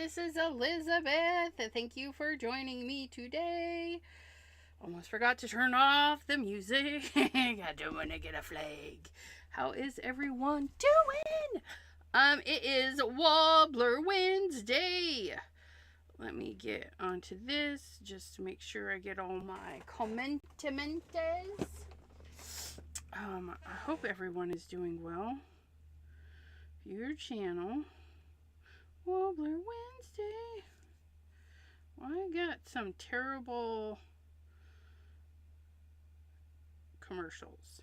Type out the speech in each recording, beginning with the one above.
this is Elizabeth. Thank you for joining me today. Almost forgot to turn off the music. I don't want to get a flag. How is everyone doing? It is Wobbler Wednesday. Let me get onto this just to make sure I get all my commentaries. I hope everyone is doing well. Your channel, Wobbler Wednesday. Well, I got some terrible commercials.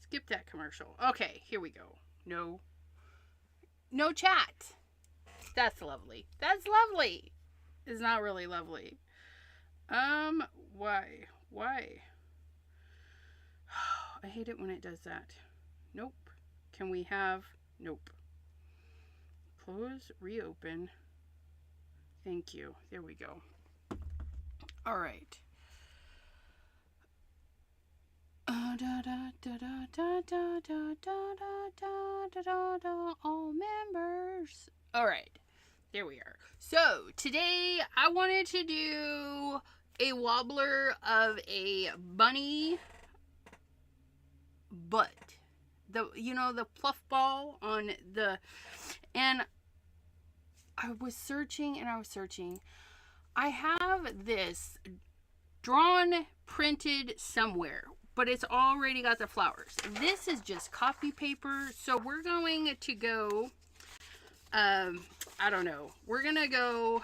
Skip that commercial. Okay, here we go. No chat. That's lovely. That's lovely. It's not really lovely. Why? I hate it when it does that. Nope. Can we have... Nope. Close, reopen. Thank you. There we go. All right. All members. All right. There we are. So, today I wanted to do a wobbler of a bunny butt. The fluff ball on the, and I was searching. I have this drawn, printed somewhere, but it's already got the flowers. This is just copy paper, so we're going to go, I don't know. We're going to go,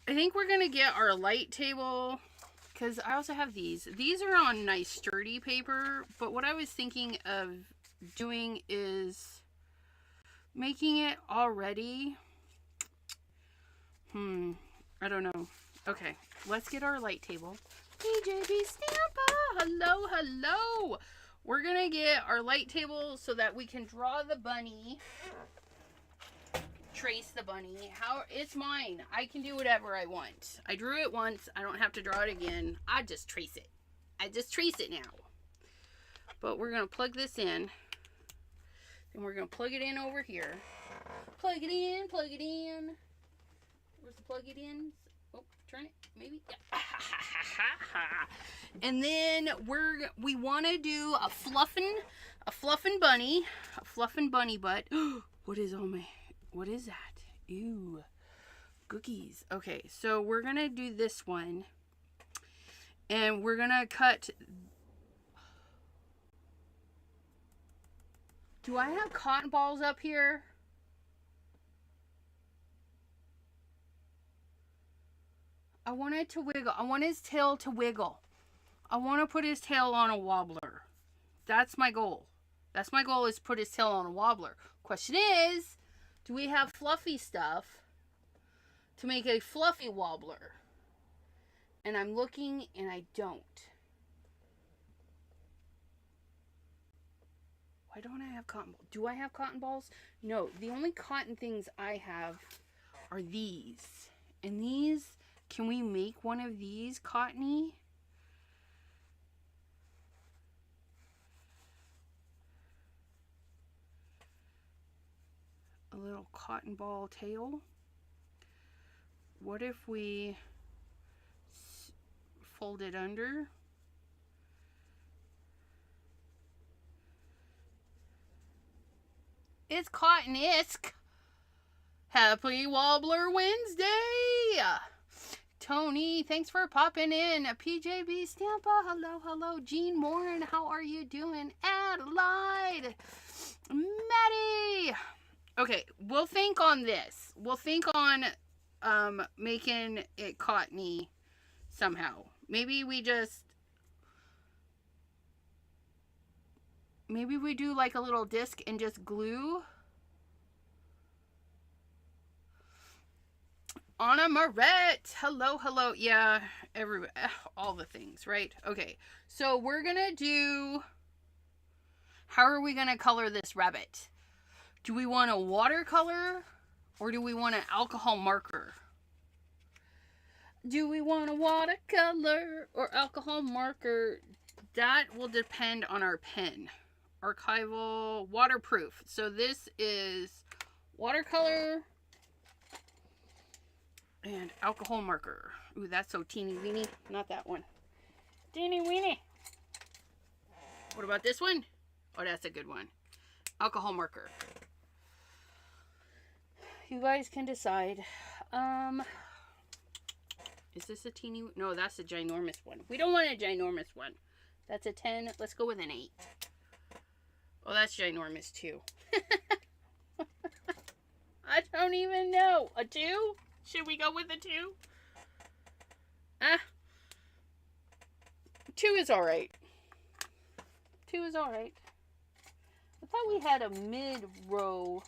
I think we're going to get our light table, because I also have these. These are on nice sturdy paper, but what I was thinking of doing is making it already. I don't know. Okay, let's get our light table. PJB Stampa, hello. We're gonna get our light table so that we can draw the bunny. Trace the bunny. It's mine. I can do whatever I want. I drew it once. I don't have to draw it again. I just trace it. Now. But we're going to plug this in. And we're going to plug it in over here. Plug it in. Where's the plug it in? Oh, turn it. Maybe. And then we want to do a fluffin' bunny. A fluffin' bunny butt. What is that? Ew. Cookies. Okay, so we're going to do this one. And we're going to cut. Do I have cotton balls up here? I want it to wiggle. I want his tail to wiggle. I want to put his tail on a wobbler. That's my goal. Is to put his tail on a wobbler. Question is, do we have fluffy stuff to make a fluffy wobbler? And I'm looking and I don't. Why don't I have cotton balls? Do I have cotton balls? No, the only cotton things I have are these. And these, can we make one of these cottony? A little cotton ball tail. What if we fold it under? It's cotton-esque. Happy Wobbler Wednesday. Tony, thanks for popping in. PJB Stampa, hello. Jean Morin, how are you doing? Adelaide. Maddie. Okay, we'll think on this. We'll think on making it cottony somehow. Maybe we do like a little disc and just glue. Anna Moret, hello. Yeah, all the things, right? Okay, so we're gonna do, how are we gonna color this rabbit? Do we want a watercolor or do we want an alcohol marker? Do we want a watercolor or alcohol marker? That will depend on our pen. Archival, waterproof. So this is watercolor, and alcohol marker. Ooh, that's so teeny weeny. Not that one. Teeny weeny. What about this one? Oh, that's a good one. Alcohol marker. You guys can decide. Is this a teeny? No, that's a ginormous one. We don't want a ginormous one. That's a 10. Let's go with an 8. Oh, that's ginormous too. I don't even know. A 2? Should we go with a 2? 2 is alright. 2 is alright. I thought we had a mid-row.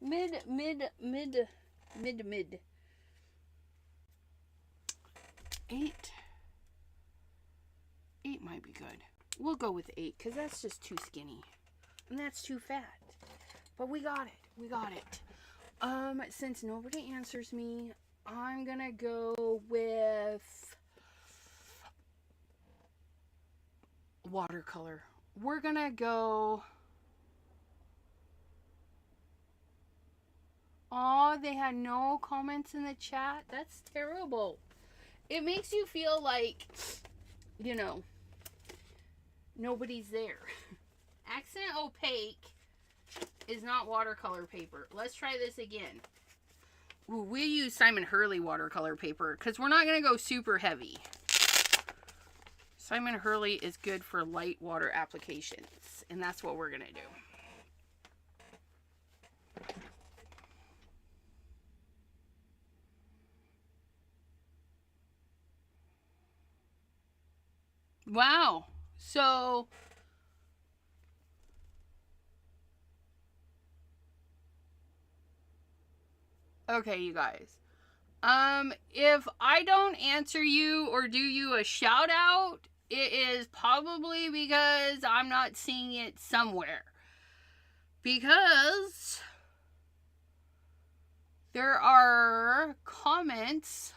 Mid. 8. 8 might be good. We'll go with 8 because that's just too skinny. And that's too fat. But we got it. We got it. Since nobody answers me, I'm gonna go with watercolor. We're gonna go... Oh, they had no comments in the chat. That's terrible. It makes you feel like, you know, nobody's there. Accent opaque is not watercolor paper. Let's try this again. Ooh, we use Simon Hurley watercolor paper because we're not going to go super heavy. Simon Hurley is good for light water applications, and that's what we're going to do. Wow. So okay, you guys. If I don't answer you or do you a shout out, it is probably because I'm not seeing it somewhere. Because there are comments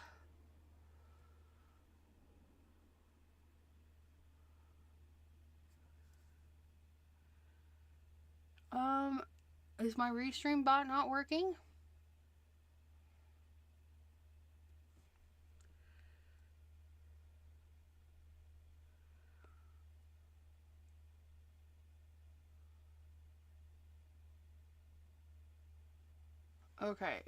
is my Restream bot not working? Okay.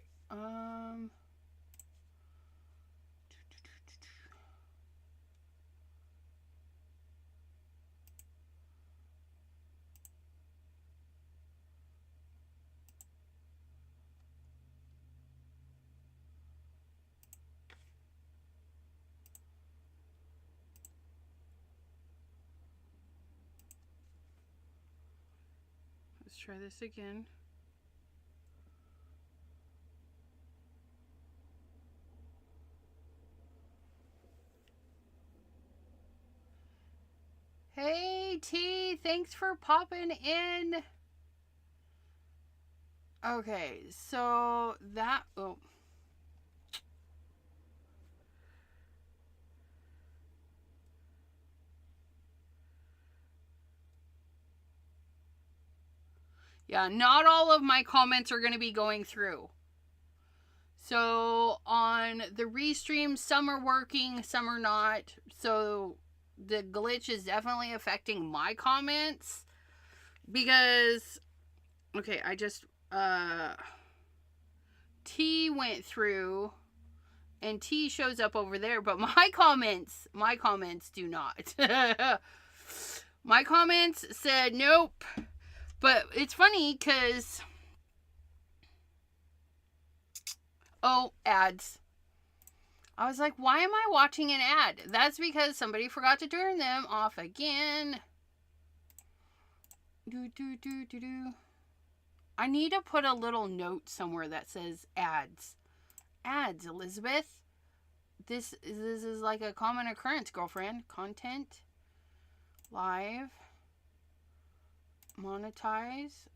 Let's try this again. Hey T, thanks for popping in. Okay, so that, oh. Yeah, not all of my comments are going to be going through. So on the Restream, some are working, some are not. So the glitch is definitely affecting my comments. Because, okay, I just, T went through. And T shows up over there. But my comments do not. My comments said nope. But it's funny because, oh, ads. I was like, why am I watching an ad? That's because somebody forgot to turn them off again. I need to put a little note somewhere that says ads. Ads, Elizabeth. This is like a common occurrence, girlfriend. Content. Live. Monetize.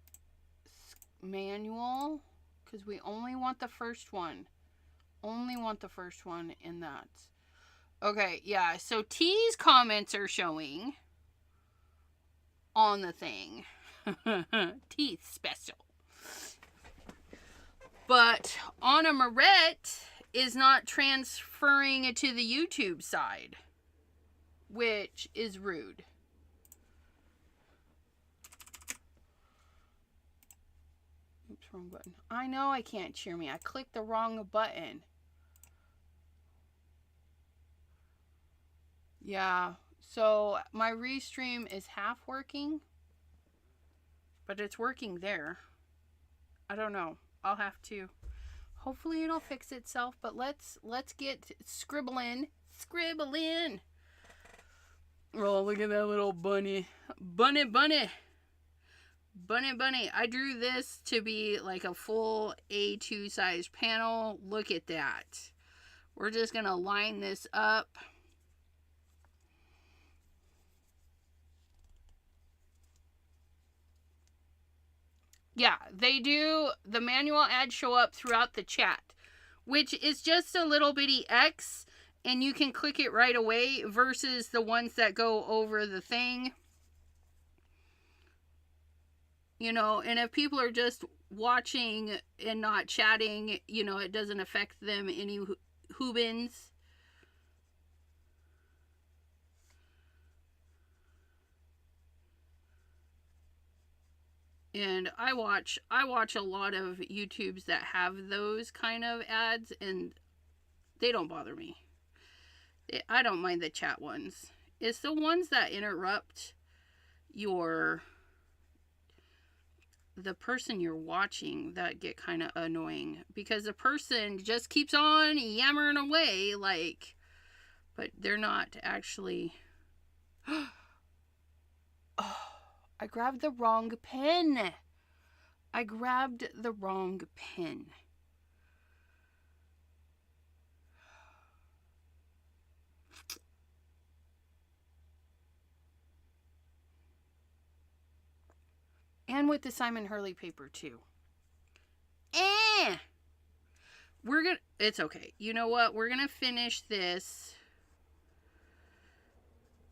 Manual. Because we only want the first one. Only want the first one in that. Okay, yeah. So T's comments are showing on the thing. Teeth special. But Anna Moret is not transferring to the YouTube side, which is rude. Oops, wrong button. I know I can't cheer me. I clicked the wrong button. Yeah, so my restream is half working, but it's working there. I don't know. I'll have to. Hopefully it'll fix itself, but let's get scribbling. Oh, look at that little bunny. Bunny. I drew this to be like a full A2 size panel. Look at that. We're just going to line this up. Yeah, they do. The manual ads show up throughout the chat, which is just a little bitty X, and you can click it right away versus the ones that go over the thing. You know, and if people are just watching and not chatting, you know, it doesn't affect them any hoobins. And I watch a lot of YouTubes that have those kind of ads, and they don't bother me. I don't mind the chat ones. It's the ones that interrupt the person you're watching that get kind of annoying, because the person just keeps on yammering away, like, but they're not actually. Oh, I grabbed the wrong pen. And with the Simon Hurley paper too. It's okay. You know what? We're gonna finish this.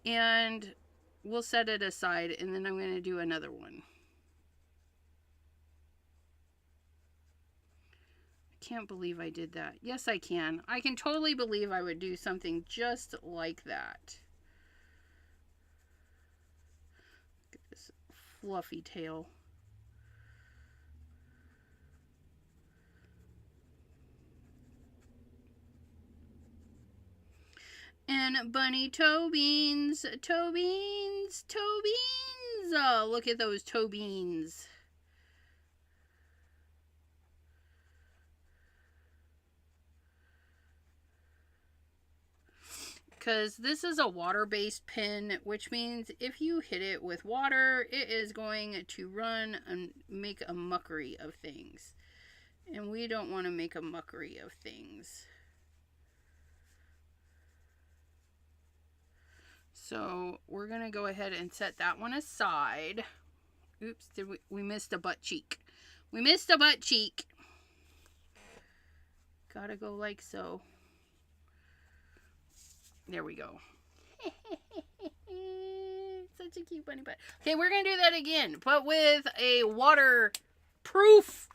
And we'll set it aside, and then I'm going to do another one. I can't believe I did that. Yes, I can. I can totally believe I would do something just like that. Look at this fluffy tail. And bunny toe beans. Oh, look at those toe beans. Because this is a water-based pen, which means if you hit it with water, it is going to run and make a mockery of things. And we don't want to make a mockery of things. So we're going to go ahead and set that one aside. Oops, we missed a butt cheek. Gotta go like so. There we go. Such a cute bunny butt. Okay, we're going to do that again, but with a waterproof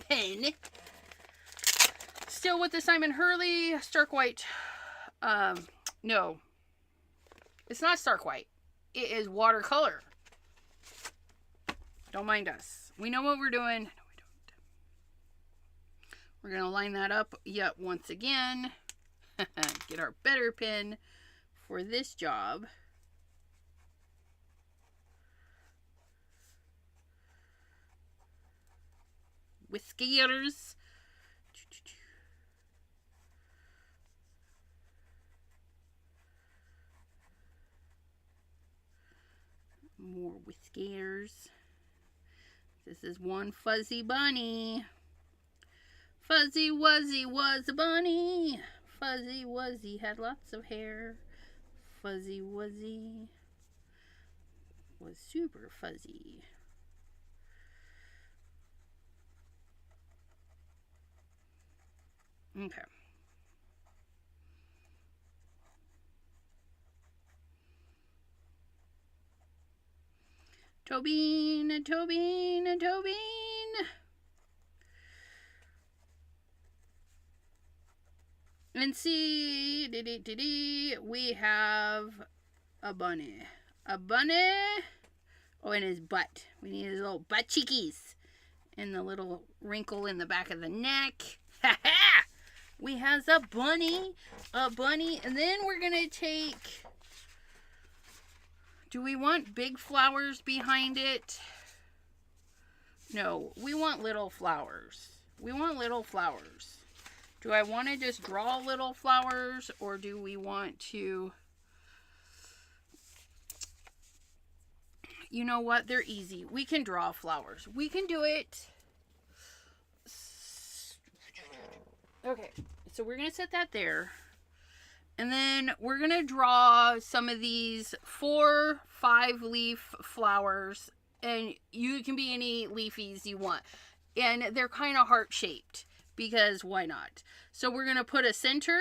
pen. Still with the Simon Hurley Stark White. No. It's not Stark White. It is watercolor. Don't mind us. We know what we're doing. No, we don't. We're going to line that up yet once again. Get our better pen for this job. Whiskers. More whiskers. This is one fuzzy bunny. Fuzzy Wuzzy was a bunny. Fuzzy Wuzzy had lots of hair. Fuzzy Wuzzy was super fuzzy. Okay. Tobin. And see, we have a bunny. A bunny. Oh, and his butt. We need his little butt cheekies. And the little wrinkle in the back of the neck. Ha ha! We has a bunny. A bunny. And then we're going to take... Do we want big flowers behind it? No, we want little flowers. We want little flowers. Do I want to just draw little flowers, or do we want to... You know what? They're easy. We can draw flowers. We can do it. Okay, so we're going to set that there. And then we're going to draw some of these 4, 5 leaf flowers. And you can be any leafies you want. And they're kind of heart-shaped. Because why not? So we're going to put a center.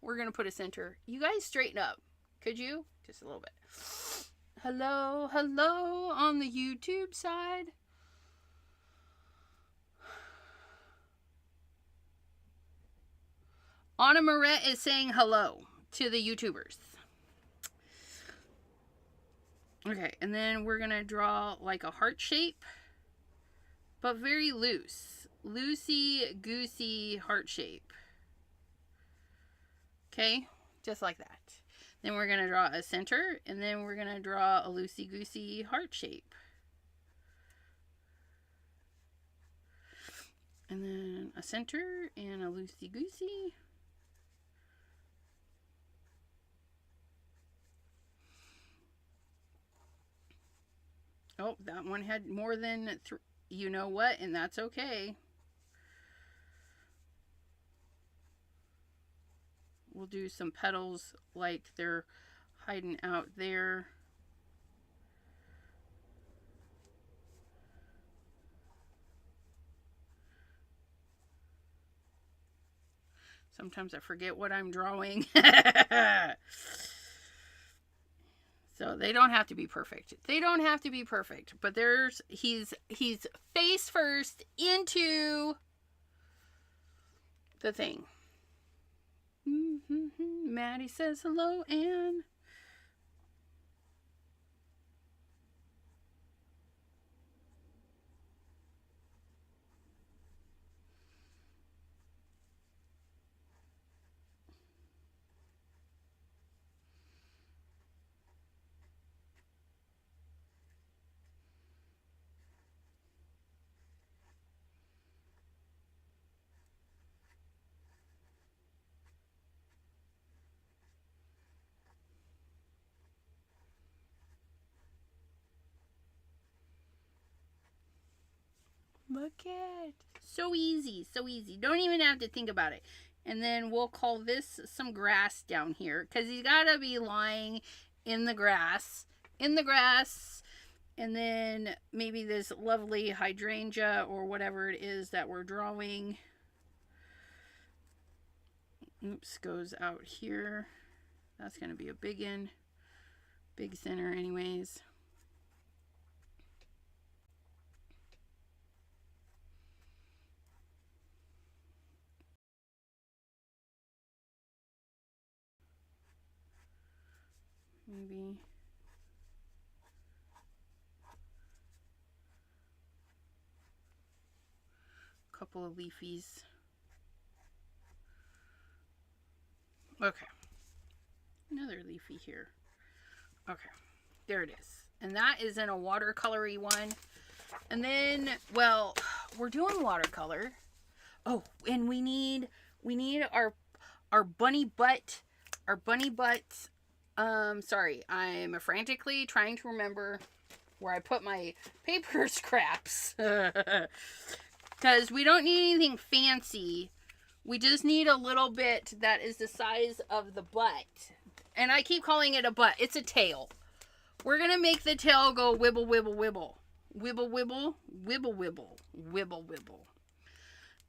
We're going to put a center. You guys straighten up. Could you? Just a little bit. Hello, hello on the YouTube side. Anna Moret is saying hello to the YouTubers. Okay, and then we're going to draw like a heart shape, but very loose. Loosey-goosey heart shape. Okay, just like that. Then we're going to draw a center, and then we're going to draw a loosey-goosey heart shape. And then a center and a loosey-goosey. Oh, that one had more than you know what, and that's okay. We'll do some petals like they're hiding out there. Sometimes I forget what I'm drawing. So they don't have to be perfect. They don't have to be perfect. But he's face first into the thing. Maddie says hello, Anne. Look at, so easy, so easy. Don't even have to think about it. And then we'll call this some grass down here, because he's got to be lying in the grass. And then maybe this lovely hydrangea or whatever it is that we're drawing. Oops, goes out here. That's going to be a big one. Big center anyways. Maybe a couple of leafies. Okay. Another leafy here. Okay. There it is. And that is in a watercolory one. And then, well, we're doing watercolor. Oh, and we need our bunny butt. Our bunny butt. Sorry, I'm frantically trying to remember where I put my paper scraps. Because we don't need anything fancy. We just need a little bit that is the size of the butt. And I keep calling it a butt. It's a tail. We're going to make the tail go wibble, wibble, wibble. Wibble, wibble, wibble, wibble, wibble, wibble.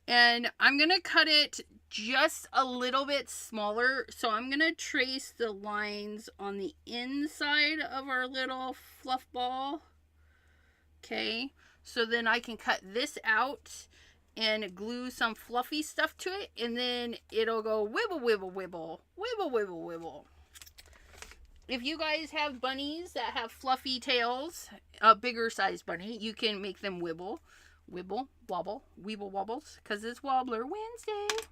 And I'm going to cut it just a little bit smaller. So I'm going to trace the lines on the inside of our little fluff ball. Okay. So then I can cut this out and glue some fluffy stuff to it, and then it'll go wibble, wibble, wibble, wibble, wibble, wibble. If you guys have bunnies that have fluffy tails, a bigger size bunny, you can make them wibble, wibble, wobble, weeble wobbles, because it's Wobbler Wednesday.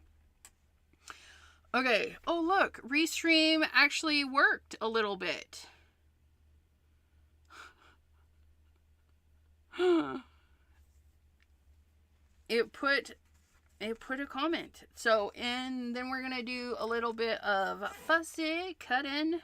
Okay. Oh, look. Restream actually worked a little bit. It put a comment. So, and then we're going to do a little bit of fussy cutting.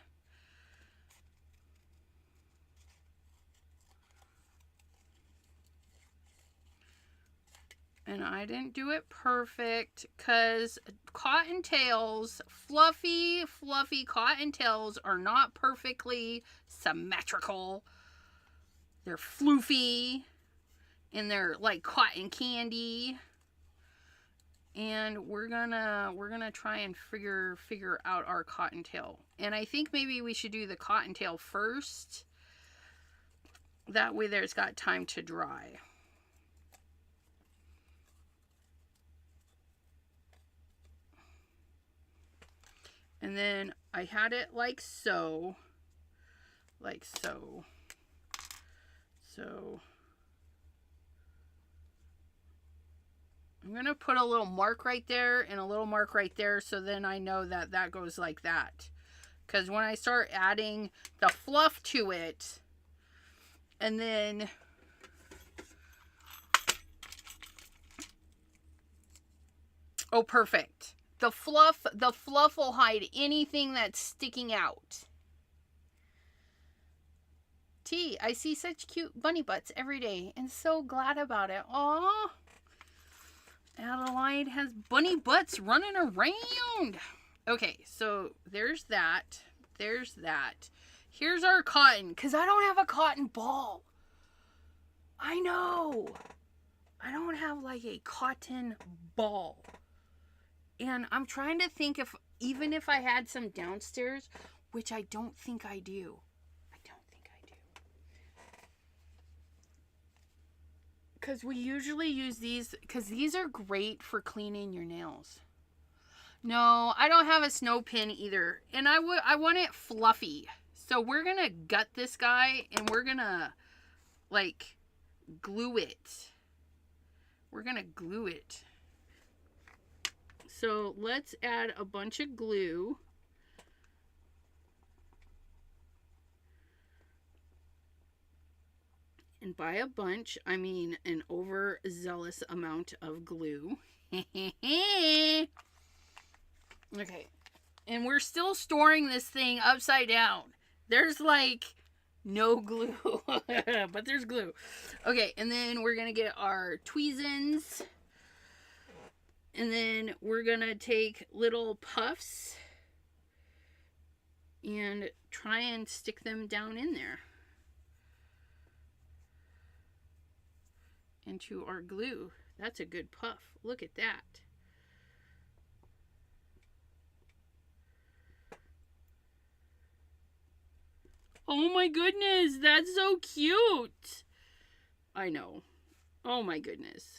And I didn't do it perfect because cottontails, fluffy cottontails are not perfectly symmetrical. They're floofy and they're like cotton candy. And we're gonna try and figure out our cottontail. And I think maybe we should do the cottontail first. That way there's got time to dry. And then I had it like so. Like so. So I'm going to put a little mark right there and a little mark right there, so then I know that that goes like that. Because when I start adding the fluff to it, and then oh, perfect. The fluff will hide anything that's sticking out. T, I see such cute bunny butts every day and so glad about it. Aww. Adeline has bunny butts running around. Okay, so there's that. There's that. Here's our cotton, because I don't have a cotton ball. I know. I don't have like a cotton ball. And I'm trying to think if, even if I had some downstairs, which I don't think I do. I don't think I do. Because we usually use these, because these are great for cleaning your nails. No, I don't have a snow pin either. And I want it fluffy. So we're going to gut this guy and we're going to, like, glue it. We're going to glue it. So let's add a bunch of glue. And by a bunch, I mean an overzealous amount of glue. Okay. And we're still storing this thing upside down. There's like no glue, but there's glue. Okay, and then we're going to get our tweezers. And then we're going to take little puffs and try and stick them down in there into our glue. That's a good puff. Look at that. Oh my goodness, that's so cute. I know. Oh my goodness.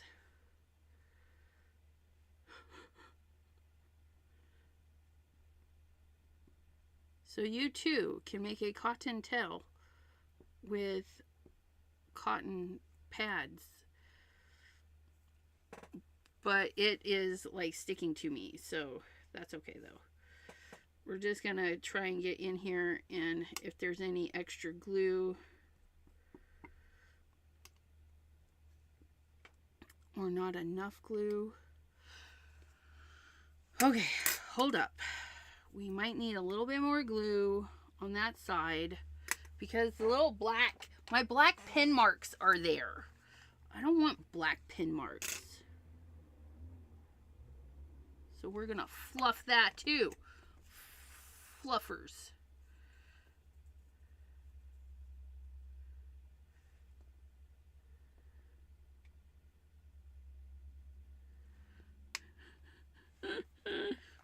So you too can make a cotton tail with cotton pads. But it is like sticking to me, so that's okay though. We're just gonna try and get in here, and if there's any extra glue or not enough glue. Okay, hold up. We might need a little bit more glue on that side because the little black, my black pin marks are there. I don't want black pin marks. So we're gonna fluff that too. Fluffers.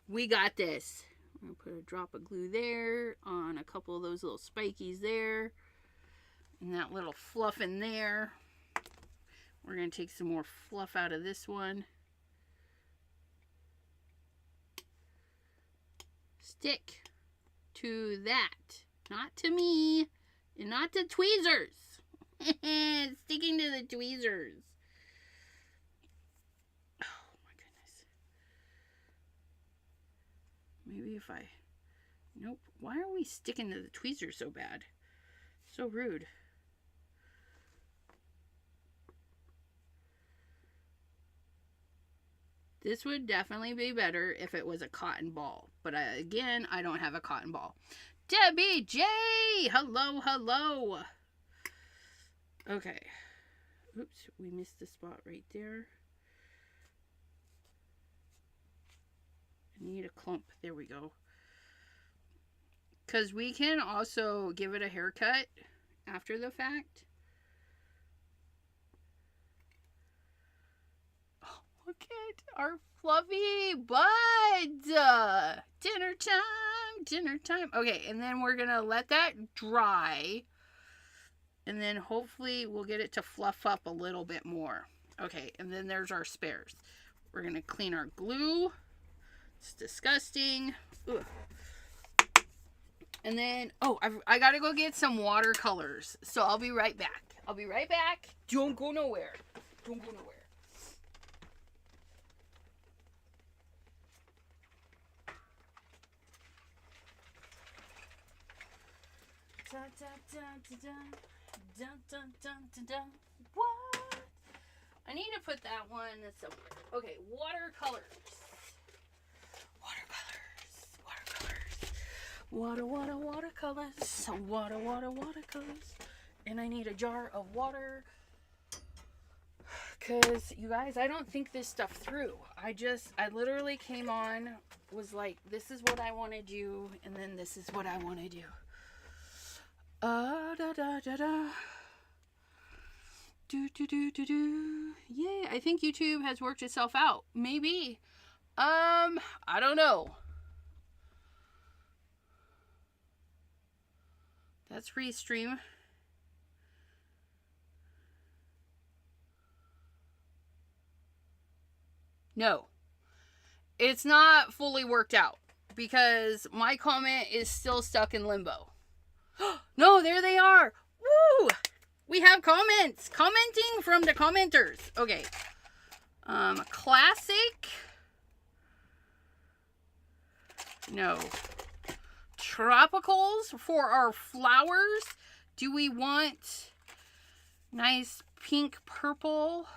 We got this. I'm going to put a drop of glue there on a couple of those little spikies there. And that little fluff in there. We're going to take some more fluff out of this one. Stick to that. Not to me. And not to tweezers. Sticking to the tweezers. Oh my goodness. Maybe if I... Nope. Why are we sticking to the tweezers so bad? So rude. This would definitely be better if it was a cotton ball. But again, I don't have a cotton ball. Debbie J! Hello, hello. Okay. Oops, we missed the spot right there. I need a clump. There we go. Because we can also give it a haircut after the fact. Oh, look at our fluffy bud. Dinner time, dinner time. Okay, and then we're going to let that dry. And then hopefully we'll get it to fluff up a little bit more. Okay, and then there's our spares. We're going to clean our glue. It's disgusting. Ugh. And then, oh, I got to go get some watercolors. So I'll be right back. I'll be right back. Don't go nowhere. Don't go nowhere. Dun, dun, dun, dun, dun. Dun, dun, dun, dun, dun. What? I need to put that one somewhere. Okay, watercolors. Watercolors. Watercolors. And I need a jar of water. Because, you guys, I don't think this stuff through. I literally came on, was like, this is what I want to do, and then this is what I want to do. Da da da da. Do. Yeah, I think YouTube has worked itself out. Maybe. I don't know. That's Restream. No. It's not fully worked out because my comment is still stuck in limbo. No, there they are. Woo! We have comments. Commenting from the commenters. Okay. Classic. No. Tropicals for our flowers. Do we want nice pink purple?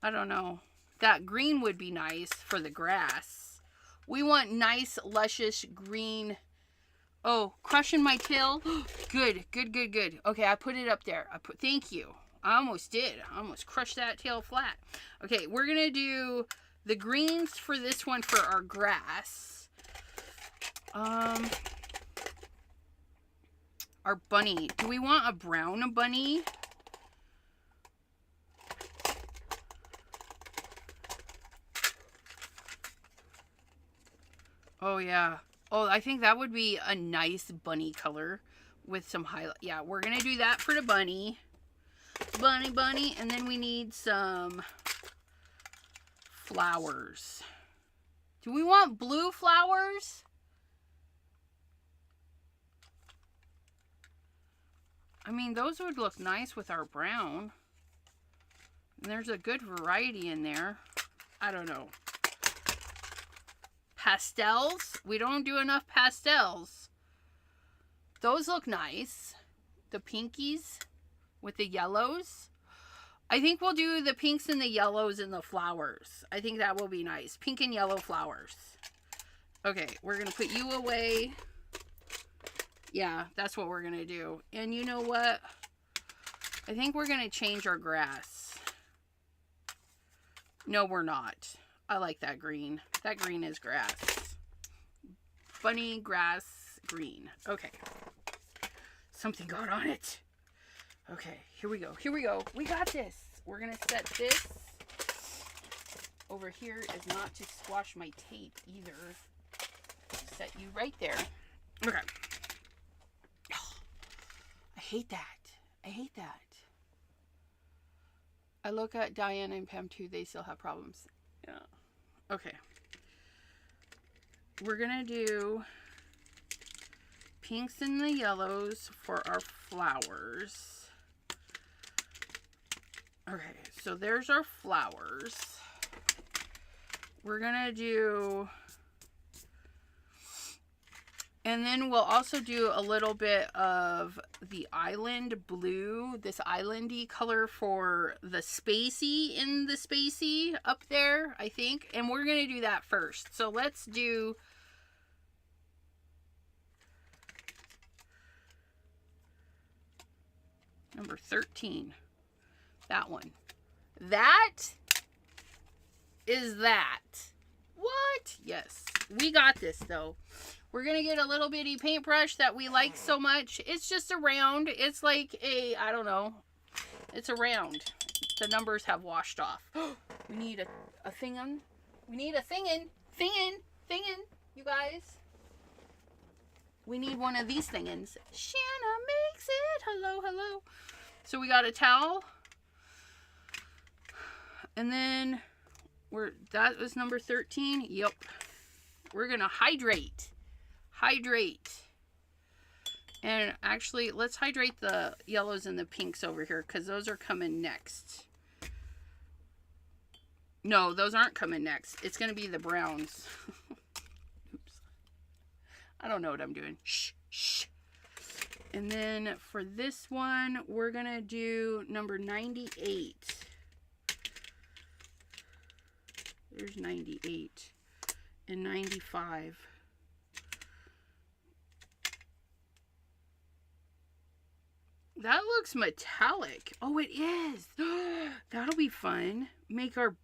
I don't know. That green would be nice for the grass. We want nice luscious green. Oh, crushing my tail. Good. Okay, I put it up there. Thank you. I almost did. I almost crushed that tail flat. Okay, we're going to do the greens for this one for our grass. Our bunny. Do we want a brown bunny? Oh, yeah. Oh, I think that would be a nice bunny color with some highlight. Yeah, we're going to do that for the bunny. Bunny. And then we need some flowers. Do we want blue flowers? I mean, those would look nice with our brown. And there's a good variety in there. I don't know. Pastels. We don't do enough pastels. Those look nice. The pinkies with the yellows. I think we'll do the pinks and the yellows and the flowers. I think that will be nice. Pink and yellow flowers. Okay, we're going to put you away. Yeah, that's what we're going to do. And you know what? I think we're going to change our grass. No, we're not. I like that green. That green is grass. Bunny grass green. Okay. Something got on it. Okay, here we go. We got this. We're going to set this over here as not to squash my tape either. Set you right there. Okay. I hate that. I look at Diana and Pam too. They still have problems. Yeah. Okay. We're going to do pinks and the yellows for our flowers. Okay, so there's our flowers. We're going to do... And then we'll also do a little bit of the island blue, this islandy color for the spacey in the spacey up there, I think. And we're going to do that first. So let's do... number 13. That one. That is that. What? Yes. We got this though. We're going to get a little bitty paintbrush that we like so much. It's just a round. It's like a, I don't know. It's a round. The numbers have washed off. We need a thing-in. We need a thing-in. Thing-in. You guys. We need one of these thing-ins. Shanna makes it. Hello, hello. So we got a towel. And then that was number 13. Yep. We're going to hydrate. And actually, let's hydrate the yellows and the pinks over here because those are coming next. No, those aren't coming next. It's going to be the browns. Oops. I don't know what I'm doing. Shh. And then for this one, we're going to do number 98. There's 98 and 95. That looks metallic. Oh, it is. That'll be fun. Make our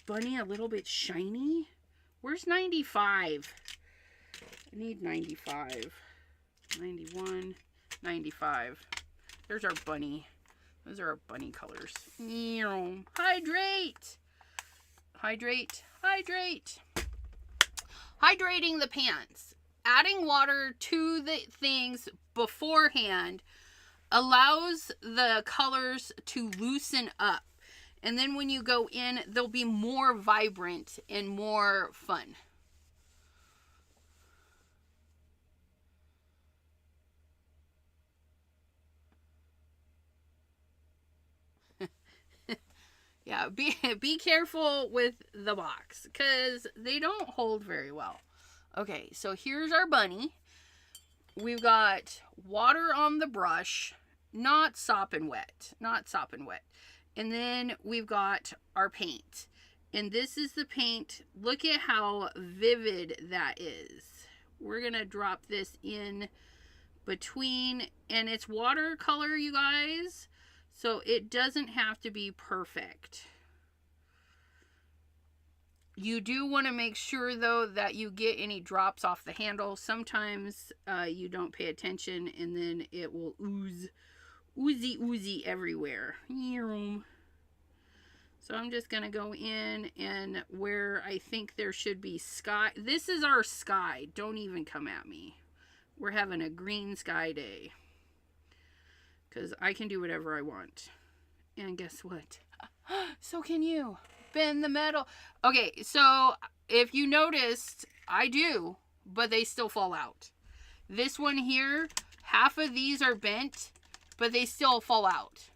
bunny a little bit shiny. Where's 95? I need 95. 91, 95. There's our bunny. Those are our bunny colors. Hydrate. Hydrating the pants. Adding water to the things beforehand allows the colors to loosen up. And then when you go in, they'll be more vibrant and more fun. Yeah, be careful with the box because they don't hold very well. Okay, so here's our bunny. We've got water on the brush, not sopping wet. And then we've got our paint. And this is the paint. Look at how vivid that is. We're going to drop this in between. And it's watercolor, you guys. So it doesn't have to be perfect. You do want to make sure, though, that you get any drops off the handle. Sometimes you don't pay attention, and then it will oozy everywhere. So I'm just going to go in and where I think there should be sky. This is our sky. Don't even come at me. We're having a green sky day. Because I can do whatever I want. And guess what? So can you. Bend the metal. Okay, so if you noticed, I do, but they still fall out. This one here, half of these are bent, but they still fall out.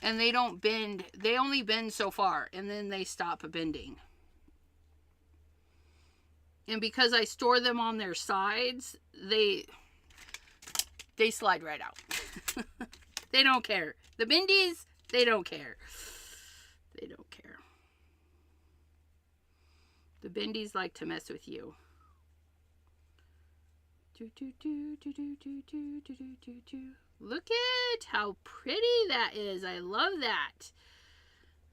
And they don't bend. They only bend so far, and then they stop bending. And because I store them on their sides, they slide right out. They don't care. The bendies, they don't care. They don't care. The bendies like to mess with you. Look at how pretty that is. I love that.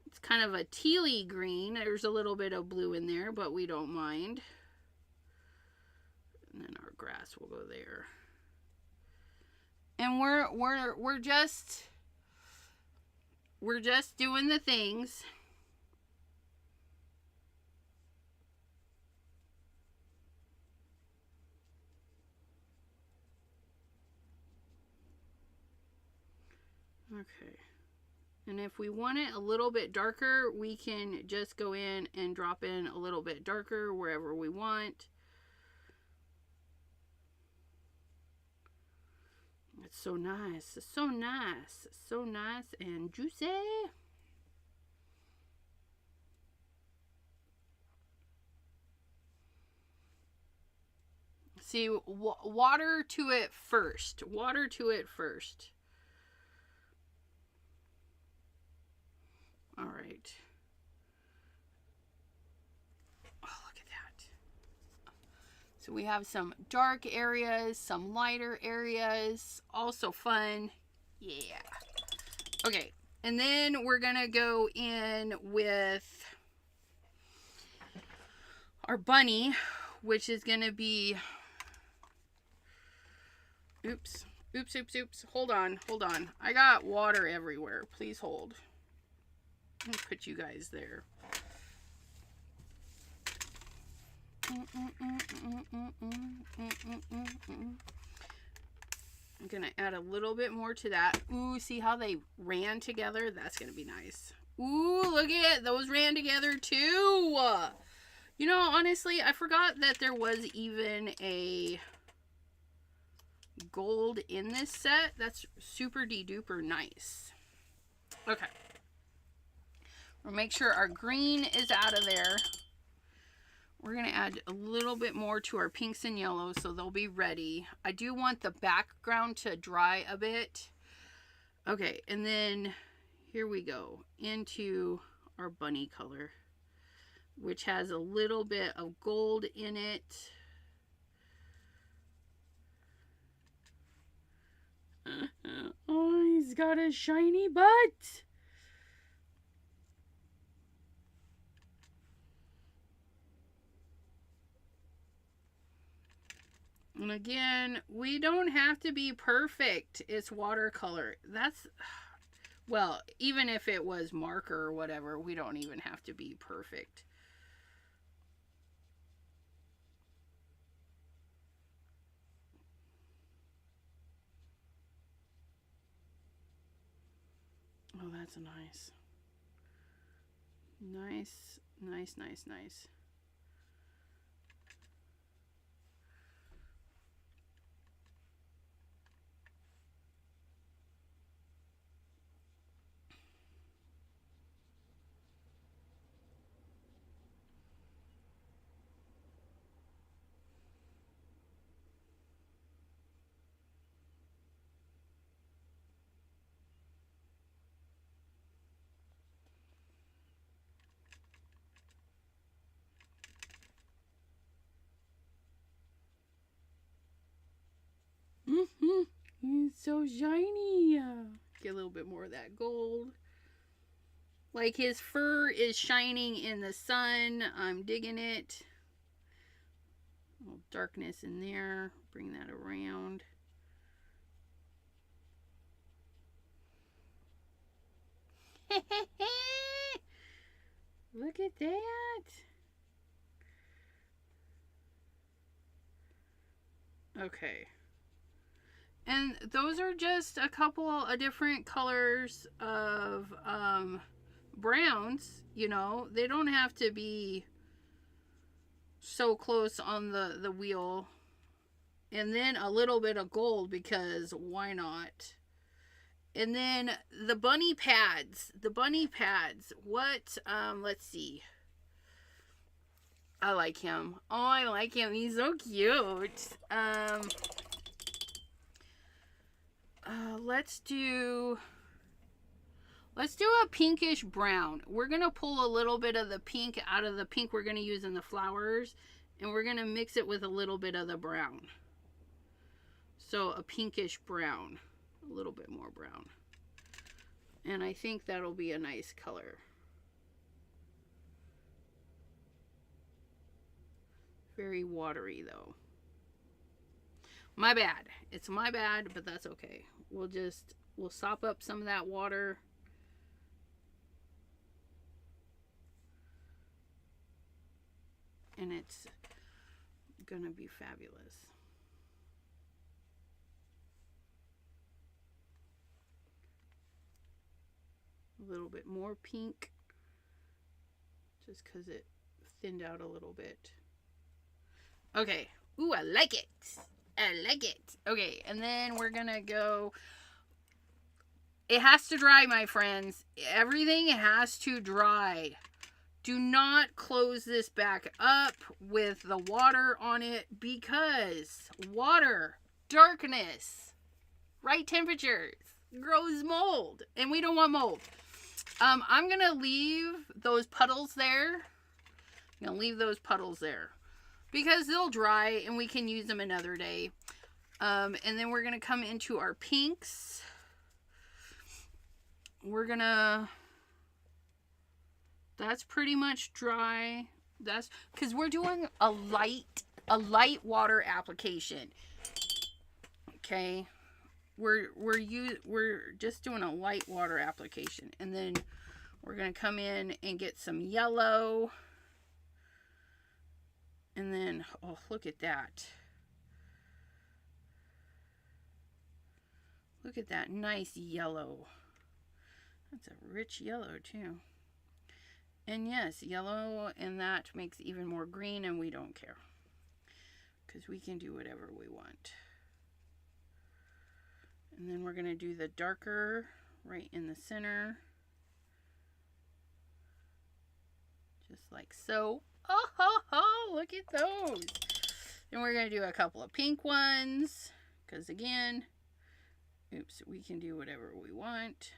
It's kind of a tealy green. There's a little bit of blue in there, but we don't mind. And then our grass will go there. And we're just doing the things. Okay. And if we want it a little bit darker, we can just go in and drop in a little bit darker wherever we want. It's so nice. It's so nice. It's so nice and juicy. See, water to it first. Water to it first. All right. Oh, look at that. So we have some dark areas, some lighter areas. Also fun. Yeah. Okay. And then we're going to go in with our bunny, which is going to be... Oops. Oops, oops, oops. Hold on. Hold on. I got water everywhere. Please hold. Let me put you guys there. I'm going to add a little bit more to that. Ooh, see how they ran together? That's going to be nice. Ooh, look at it. Those ran together too. You know, honestly, I forgot that there was even a gold in this set. That's super de-duper nice. Okay. We'll make sure our green is out of there. We're going to add a little bit more to our pinks and yellows so they'll be ready. I do want the background to dry a bit. Okay, and then here we go into our bunny color, which has a little bit of gold in it. Oh, he's got a shiny butt. And again, we don't have to be perfect. It's watercolor. That's, well, even if it was marker or whatever, we don't even have to be perfect. Oh, that's nice. Nice, nice, nice, nice. He's so shiny. Get a little bit more of that gold. Like his fur is shining in the sun. I'm digging it. A little darkness in there. Bring that around. Look at that. Okay. And those are just a couple of different colors of browns, you know. They don't have to be so close on the wheel. And then a little bit of gold, because why not? And then the bunny pads. The bunny pads. What? Let's see. I like him. Oh, I like him. He's so cute. Let's do a pinkish brown. We're going to pull a little bit of the pink out of the pink we're going to use in the flowers, and we're going to mix it with a little bit of the brown. So a pinkish brown, a little bit more brown. And I think that'll be a nice color. Very watery though. My bad. It's my bad, but that's okay. We'll sop up some of that water. And it's gonna be fabulous. A little bit more pink, just because it thinned out a little bit. Okay. Ooh, I like it. I like it. Okay, and then we're gonna go. It has to dry, my friends. Everything has to dry. Do not close this back up with the water on it, because water, darkness, right temperatures grows mold, and we don't want mold. I'm gonna leave those puddles there. I'm gonna leave those puddles there because they'll dry and we can use them another day. And then we're gonna come into our pinks. We're gonna. That's pretty much dry. That's because we're doing a light water application. Okay, we're just doing a light water application, and then we're gonna come in and get some yellow, and then oh, look at that! Look at that nice yellow. That's a rich yellow too. And yes, yellow, and that makes even more green, and we don't care because we can do whatever we want. And then we're going to do the darker right in the center, just like so. Oh, ho, ho, look at those. Then we're going to do a couple of pink ones because, again, oops, we can do whatever we want.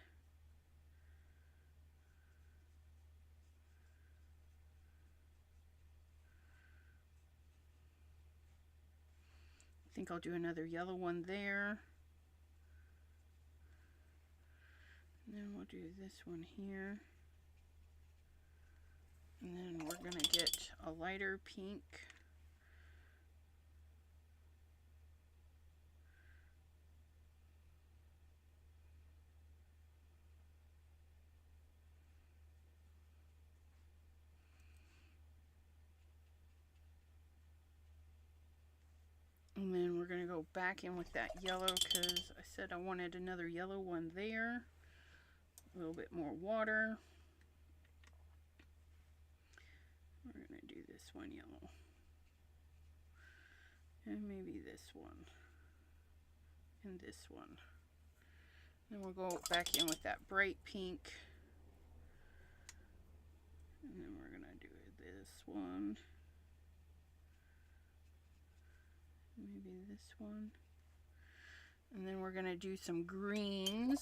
I think I'll do another yellow one there. And then we'll do this one here. And then we're going to get a lighter pink. And then we're going to go back in with that yellow because I said I wanted another yellow one there. A little bit more water. We're going to do this one yellow. And maybe this one. And this one. Then we'll go back in with that bright pink. And then we're going to do this one. Maybe this one. And then we're going to do some greens.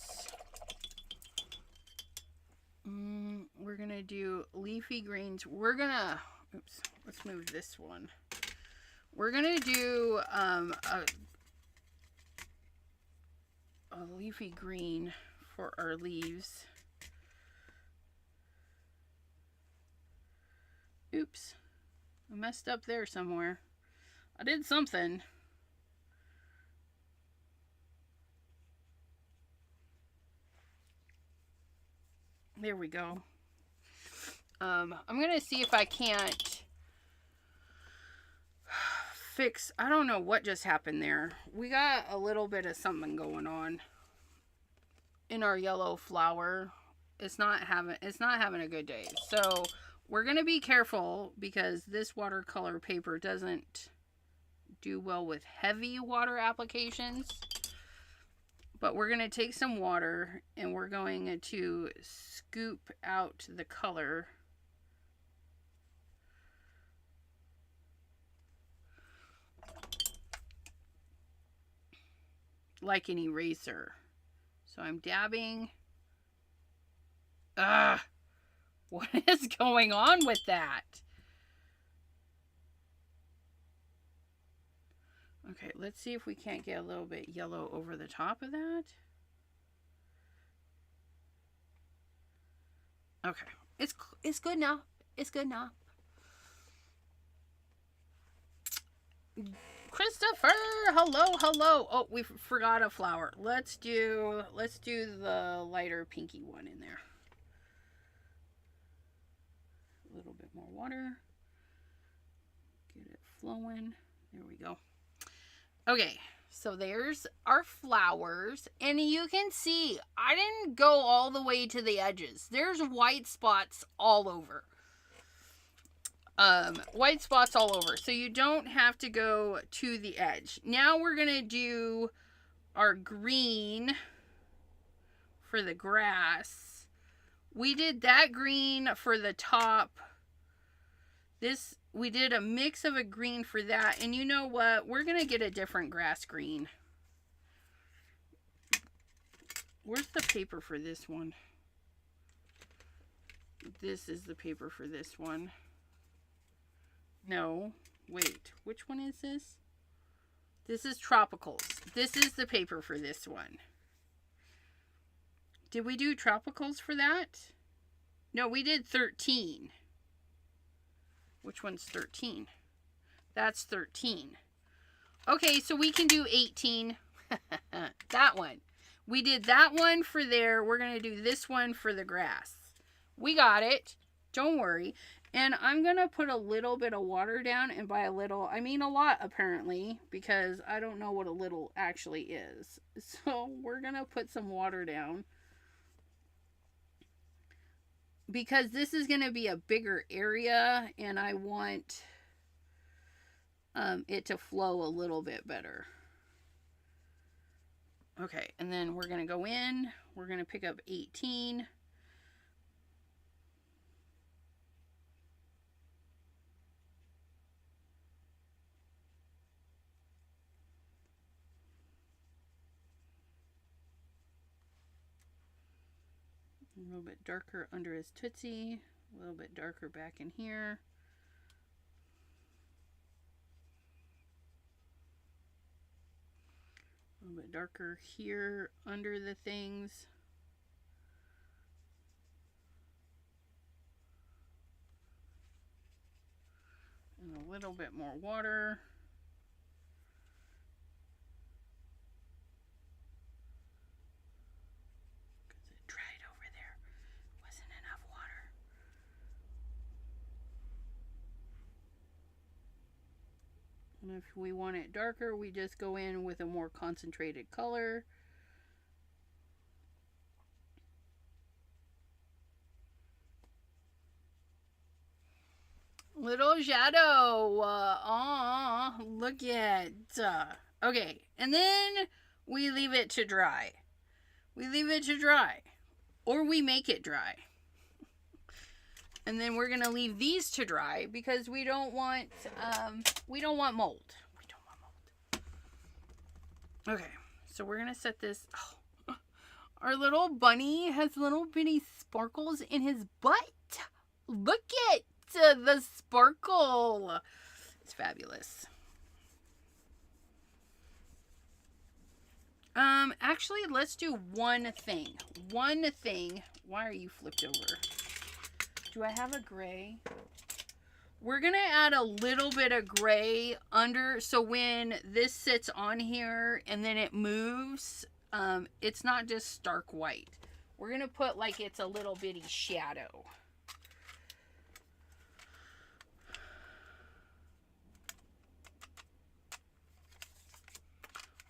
We're going to do leafy greens. We're going to, oops, let's move this one. We're going to do a leafy green for our leaves. Oops, I messed up there somewhere. I did something. There we go. I'm going to see if I can't fix, I don't know what just happened there. We got a little bit of something going on in our yellow flower. It's not having a good day. So we're going to be careful because this watercolor paper doesn't do well with heavy water applications. But we're going to take some water and we're going to scoop out the color. Like an eraser. So I'm dabbing. Ugh! What is going on with that? Okay, let's see if we can't get a little bit yellow over the top of that. Okay, it's good now. It's good now. Christopher, hello. Oh, we forgot a flower. Let's do the lighter pinky one in there. A little bit more water. Get it flowing. There we go. Okay, So there's our flowers. And you can see, I didn't go all the way to the edges. There's white spots all over. White spots all over. So you don't have to go to the edge. Now we're going to do our green for the grass. We did that green for the top. We did a mix of a green for that. And you know what? We're going to get a different grass green. Where's the paper for this one? This is the paper for this one. No, wait, which one is this? This is Tropicals. This is the paper for this one. Did we do Tropicals for that? No, we did 13. Which one's 13? That's 13. Okay, so we can do 18. That one. We did that one for there. We're going to do this one for the grass. We got it. Don't worry. And I'm going to put a little bit of water down. And by a little, I mean a lot apparently. Because I don't know what a little actually is. So we're going to put some water down. Because this is going to be a bigger area. And I want it to flow a little bit better. Okay, and then we're going to go in. We're going to pick up 18. A little bit darker under his tootsie. A little bit darker back in here. A little bit darker here under the things. And a little bit more water. Because it dried over there. Wasn't enough water. And if we want it darker, we just go in with a more concentrated color. Little shadow. Look at. Okay, and then we leave it to dry. We leave it to dry. Or we make it dry. And then we're going to leave these to dry because we don't want mold. We don't want mold. Okay, so we're going to set this. Oh, our little bunny has little bitty sparkles in his butt. Look at the sparkle. It's fabulous. Actually, let's do one thing. One thing. Why are you flipped over? Do I have a gray? We're going to add a little bit of gray under, so when this sits on here and then it moves, it's not just stark white. We're going to put like it's a little bitty shadow.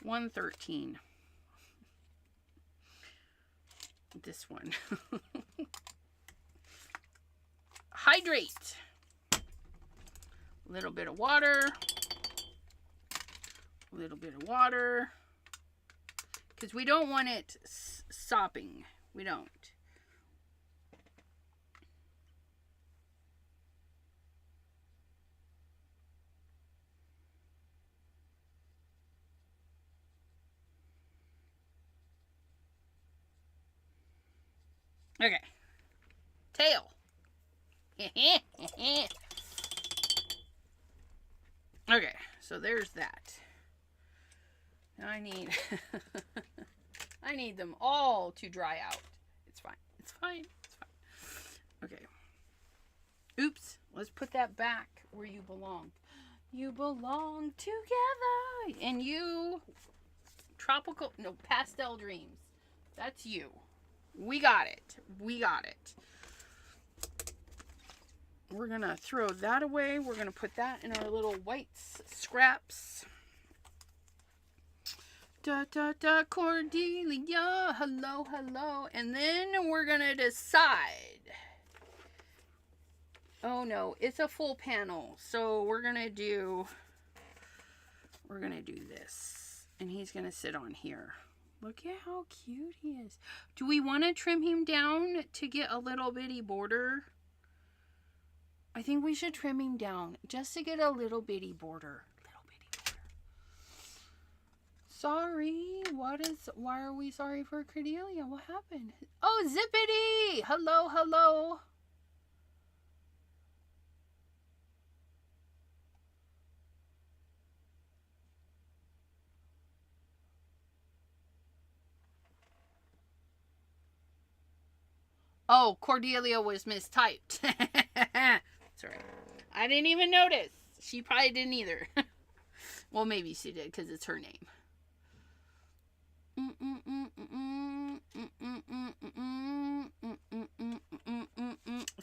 $113. This one. Hydrate. A little bit of water. A little bit of water. Because we don't want it sopping. We don't. Okay. Tail. Okay, so there's that. Now I need I need them all to dry out. It's fine. It's fine. It's fine. Okay. Oops. Let's put that back where you belong. You belong together. And you pastel dreams. That's you. We got it. We got it. We're going to throw that away. We're going to put that in our little white scraps. Da da da Cordelia, hello, hello. And then we're gonna decide. Oh no, it's a full panel. So we're gonna do this. And he's gonna sit on here. Look at how cute he is. Do we want to trim him down to get a little bitty border? I think we should trim him down just to get a little bitty border. Sorry, why are we sorry for Cordelia? What happened? Oh, Zippity! Hello, hello. Oh, Cordelia was mistyped. That's right. I didn't even notice. She probably didn't either. Well, maybe she did because it's her name.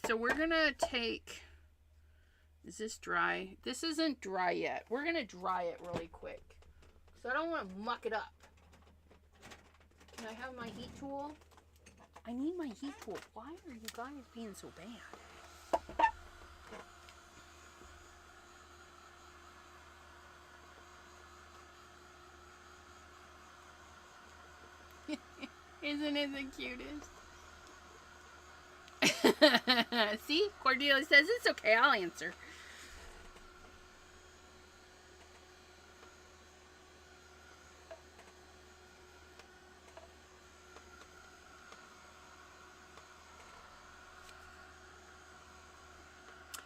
So we're gonna take, is this dry? This isn't dry yet. We're gonna dry it really quick so I don't want to muck it up. Can I have my heat tool? I need my heat tool. Why are you guys being so bad? Isn't it the cutest? See? Cordelia says, it's okay, I'll answer.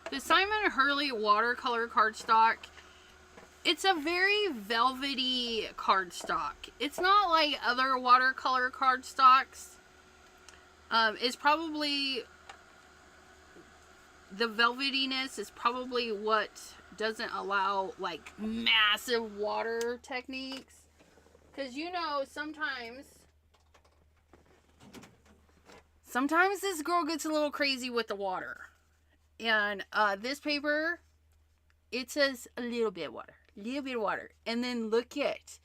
The Simon Hurley watercolor cardstock, it's a very velvety cardstock. It's not like other watercolor cardstocks. It's probably, the velvetiness is probably what doesn't allow like massive water techniques. Because you know, sometimes this girl gets a little crazy with the water. And this paper, it says a little bit of water. And then look at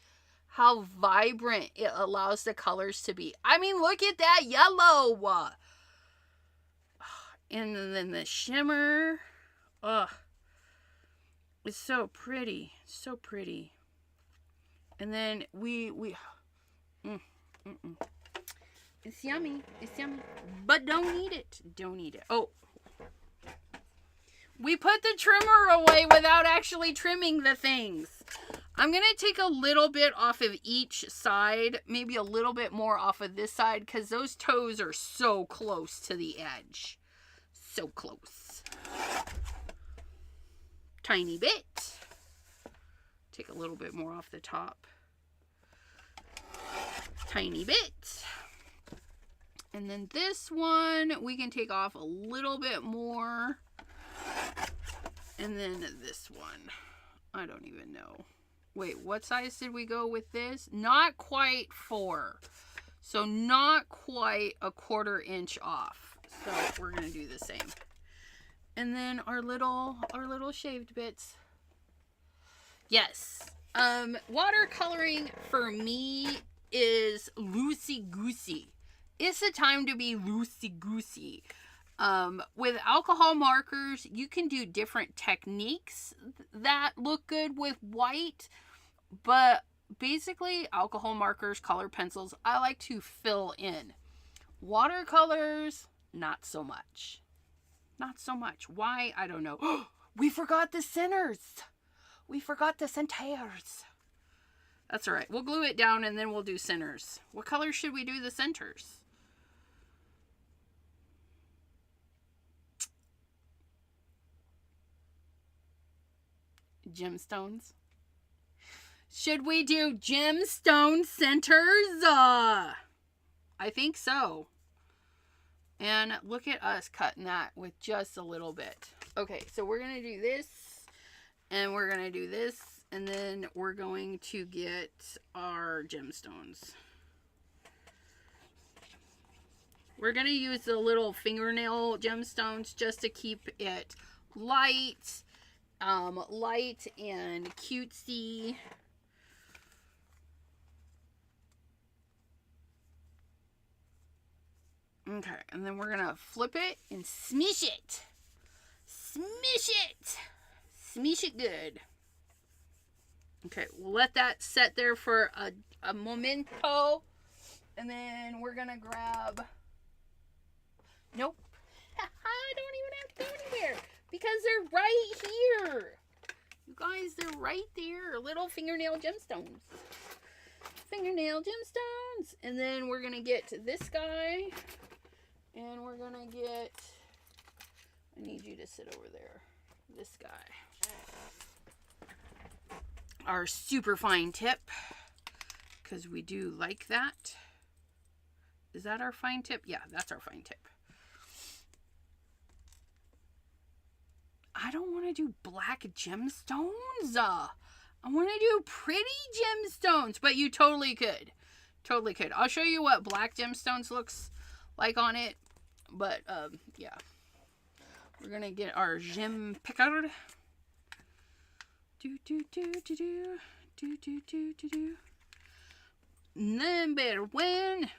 how vibrant it allows the colors to be. I mean, look at that yellow. And then the shimmer. Ugh. It's so pretty. So pretty. And then it's yummy. It's yummy. But don't eat it. Don't eat it. Oh. We put the trimmer away without actually trimming the things. I'm going to take a little bit off of each side. Maybe a little bit more off of this side because those toes are so close to the edge. So close. Tiny bit. Take a little bit more off the top. Tiny bit. And then this one, we can take off a little bit more. And then this one, I don't even know. Wait, what size did we go with this? Not quite 4. So not quite a 1/4 inch off. So we're going to do the same. And then our little shaved bits. Yes. Watercoloring for me is loosey-goosey. It's the time to be loosey-goosey. With alcohol markers, you can do different techniques that look good with white, but basically alcohol markers, color pencils, I like to fill in. Watercolors, not so much. Not so much. Why? I don't know. We forgot the centers. We forgot the centers. That's all right. We'll glue it down and then we'll do centers. What color should we do the centers? Gemstones. Should we do gemstone centers? I think so. And look at us cutting that with just a little bit. Okay, so we're going to do this. And we're going to do this. And then we're going to get our gemstones. We're going to use the little fingernail gemstones just to keep it light. Light and cutesy. Okay, and then we're gonna flip it and smish it. Smish it. Smish it good. Okay, we'll let that set there for a momento. And then we're gonna grab... Nope. I don't even have to go anywhere because they're right here. You guys, they're right there. Little fingernail gemstones. Fingernail gemstones. And then we're gonna get to this guy. And we're gonna get... I need you to sit over there. This guy. Our super fine tip, because we do like that. Is that our fine tip? Yeah, that's our fine tip. I don't want to do black gemstones. I want to do pretty gemstones, but you totally could. Totally could. I'll show you what black gemstones looks like on it, but yeah. We're going to get our gem picker. Number one.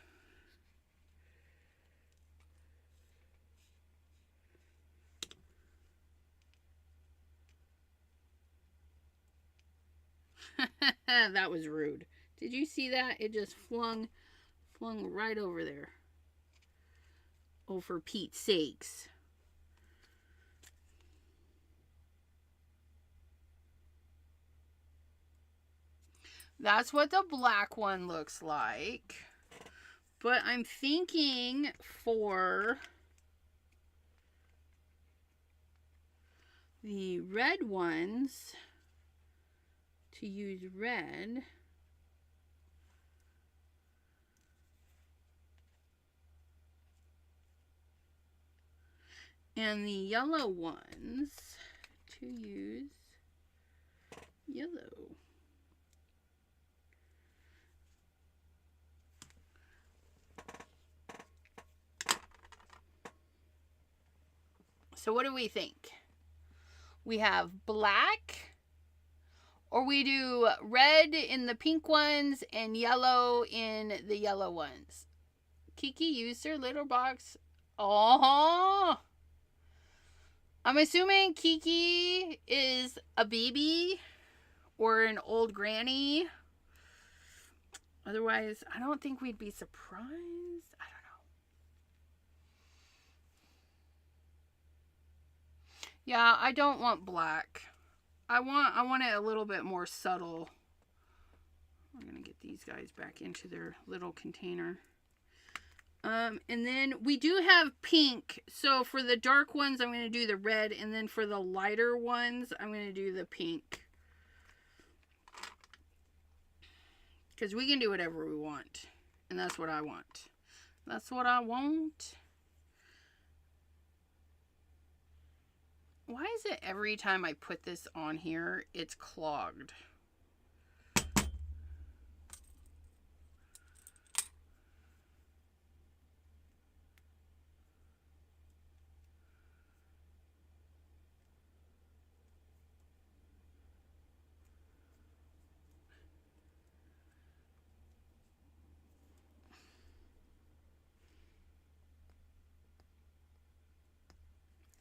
That was rude. Did you see that? It just flung right over there. Oh, for Pete's sakes. That's what the black one looks like. But I'm thinking for the red ones to use red. And the yellow ones to use yellow. So what do we think? We have black, or we do red in the pink ones and yellow in the yellow ones. Kiki used her little box. Oh, I'm assuming Kiki is a baby or an old granny. Otherwise, I don't think we'd be surprised. I don't know. Yeah, I don't want black. I want it a little bit more subtle. I'm going to get these guys back into their little container. And then we do have pink. So for the dark ones, I'm going to do the red. And then for the lighter ones, I'm going to do the pink. Because we can do whatever we want. And that's what I want. That's what I want. Why is it every time I put this on here, it's clogged?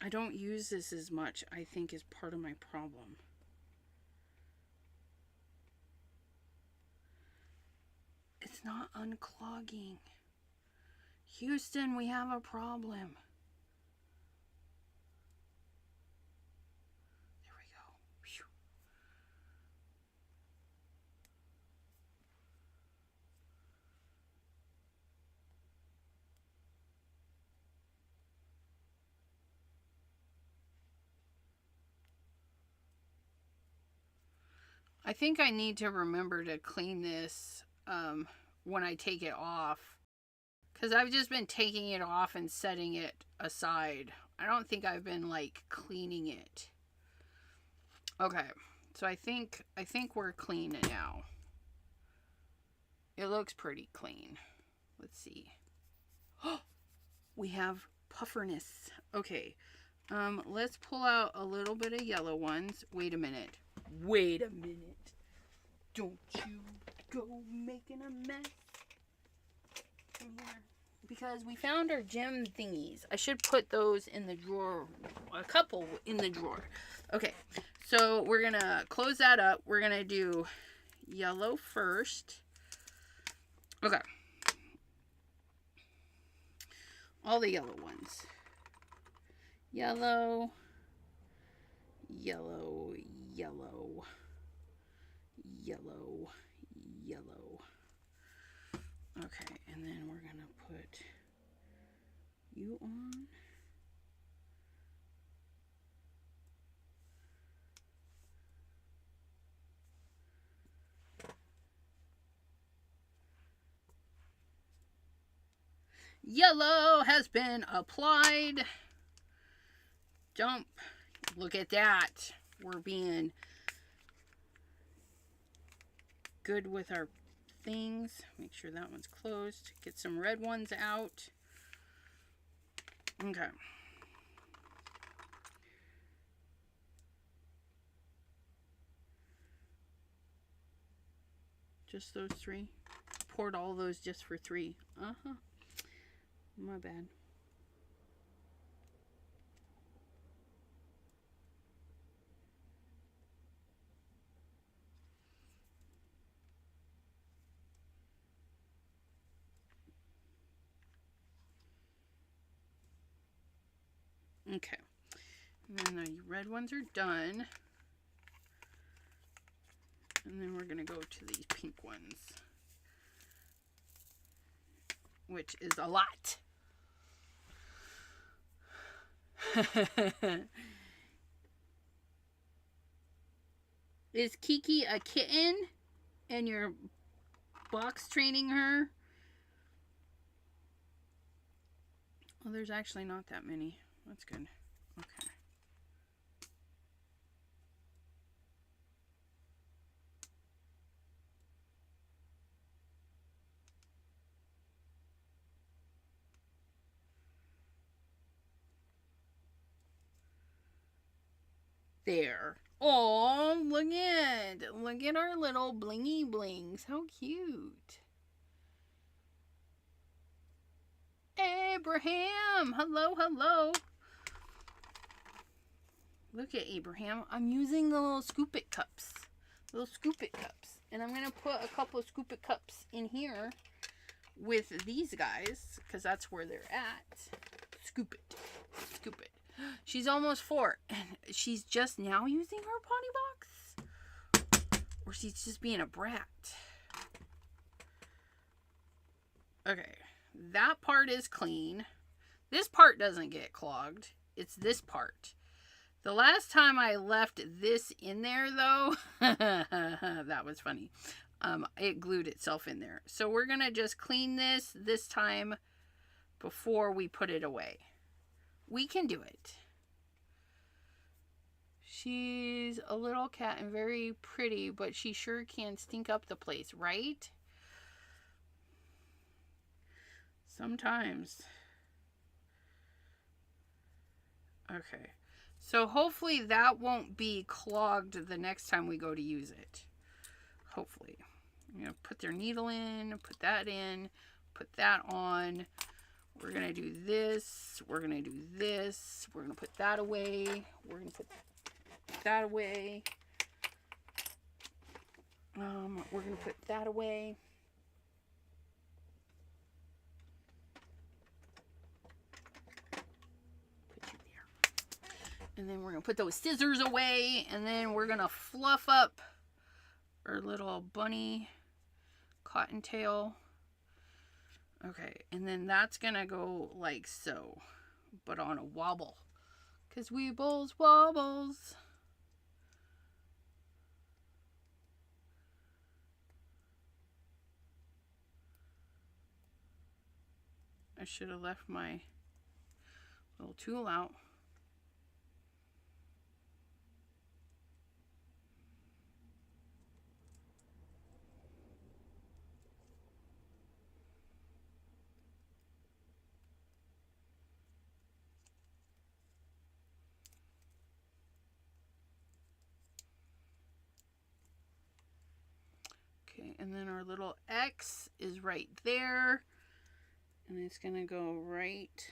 I don't use this as much, I think, is part of my problem. It's not unclogging. Houston, we have a problem. There we go. Whew. I think I need to remember to clean this when I take it off. Because I've just been taking it off and setting it aside. I don't think I've been, like, cleaning it. Okay. So I think we're clean now. It looks pretty clean. Let's see. We have pufferness. Okay. Let's pull out a little bit of yellow ones. Wait a minute. Wait a minute. Don't you go making a mess. Come here. because we found our gem thingies. I should put those in the drawer, a couple in the drawer. Okay, so we're gonna close that up. We're gonna do yellow first. Okay. All the yellow ones. Yellow, yellow, yellow, yellow, yellow. Okay, and then we're gonna put you on. Yellow has been applied. Jump. Look at that. We're being good with our things. Make sure that one's closed. Get some red ones out. Okay. Just those three. Poured all those just for three. Uh-huh. My bad. Okay. And then the red ones are done. And then we're going to go to these pink ones, which is a lot. Is Kiki a kitten and you're box training her? Well, there's actually not that many. That's good. Okay. There. Oh, look at our little blingy blings. How cute. Abraham, hello, hello. Look at Abraham. I'm using the little scoop it cups. And I'm going to put a couple of scoop it cups in here with these guys, because that's where they're at. Scoop it. She's almost 4, and she's just now using her potty box? Or she's just being a brat? Okay, that part is clean. This part doesn't get clogged. It's this part. The last time I left this in there, though, that was funny. It glued itself in there. So we're going to just clean this time before we put it away. We can do it. She's a little cat and very pretty, but she sure can stink up the place, right? Sometimes. Okay. So hopefully that won't be clogged the next time we go to use it. Hopefully. I'm going to put their needle in, put that in, put that on. We're going to do this. We're going to do this. We're going to put that away. We're going to put that away. We're going to put that away. Put you there. And then we're going to put those scissors away. And then we're going to fluff up our little bunny cottontail. Okay, and then that's gonna go like so, but on a wobble, because Weebles wobbles. I should have left my little tool out. Okay, and then our little X is right there. And it's going to go right.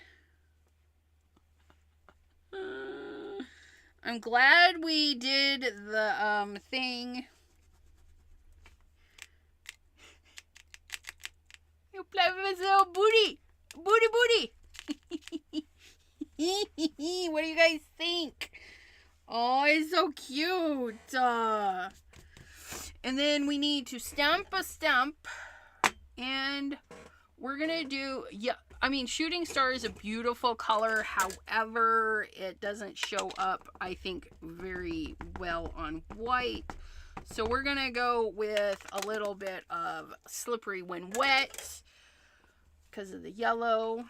I'm glad we did the thing. You play with his little booty. Booty. What do you guys think? Oh, it's so cute. And then we need to stamp a stamp. And we're going to do... Yeah, I mean, shooting star is a beautiful color. However, it doesn't show up, I think, very well on white. So we're going to go with a little bit of slippery when wet because of the yellow.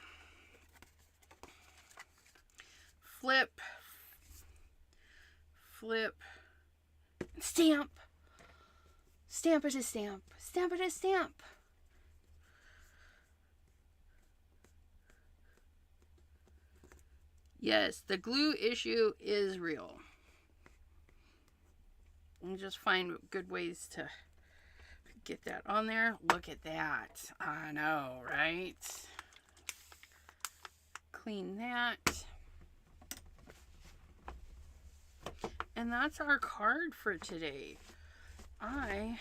Flip. Stamp. Stamp it to stamp. Stamp it to stamp. Yes, the glue issue is real. And just find good ways to get that on there. Look at that. I know, right? Clean that. And that's our card for today. I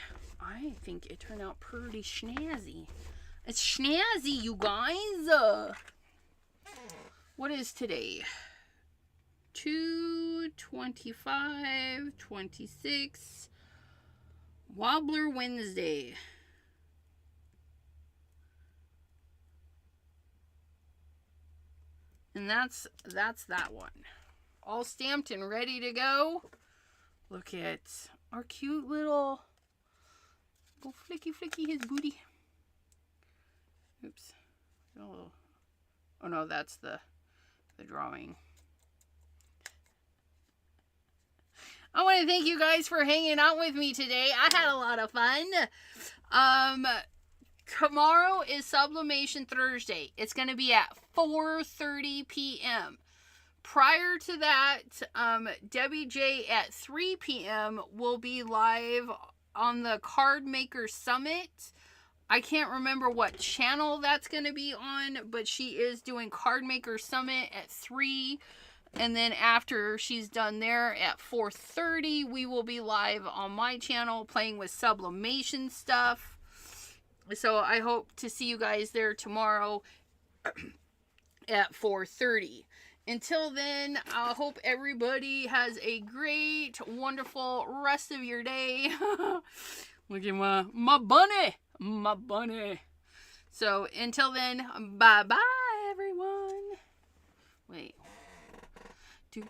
think it turned out pretty snazzy. It's snazzy, you guys. What is today? 2/25/26. Wobbler Wednesday. And that's that one. All stamped and ready to go. Look at our cute little... Go flicky his booty. Oops. Oh no, that's the drawing. I want to thank you guys for hanging out with me today. I had a lot of fun. Tomorrow is Sublimation Thursday. It's going to be at 4:30 p.m. Prior to that, Debbie J at 3 p.m. will be live on the Card Maker Summit. I can't remember what channel that's going to be on, but she is doing Card Maker Summit at 3. And then after she's done there at 4:30, we will be live on my channel playing with sublimation stuff. So I hope to see you guys there tomorrow at 4:30. Until then, I hope everybody has a great, wonderful rest of your day. Look at my bunny. My bunny. So until then, bye-bye, everyone. Wait. Do.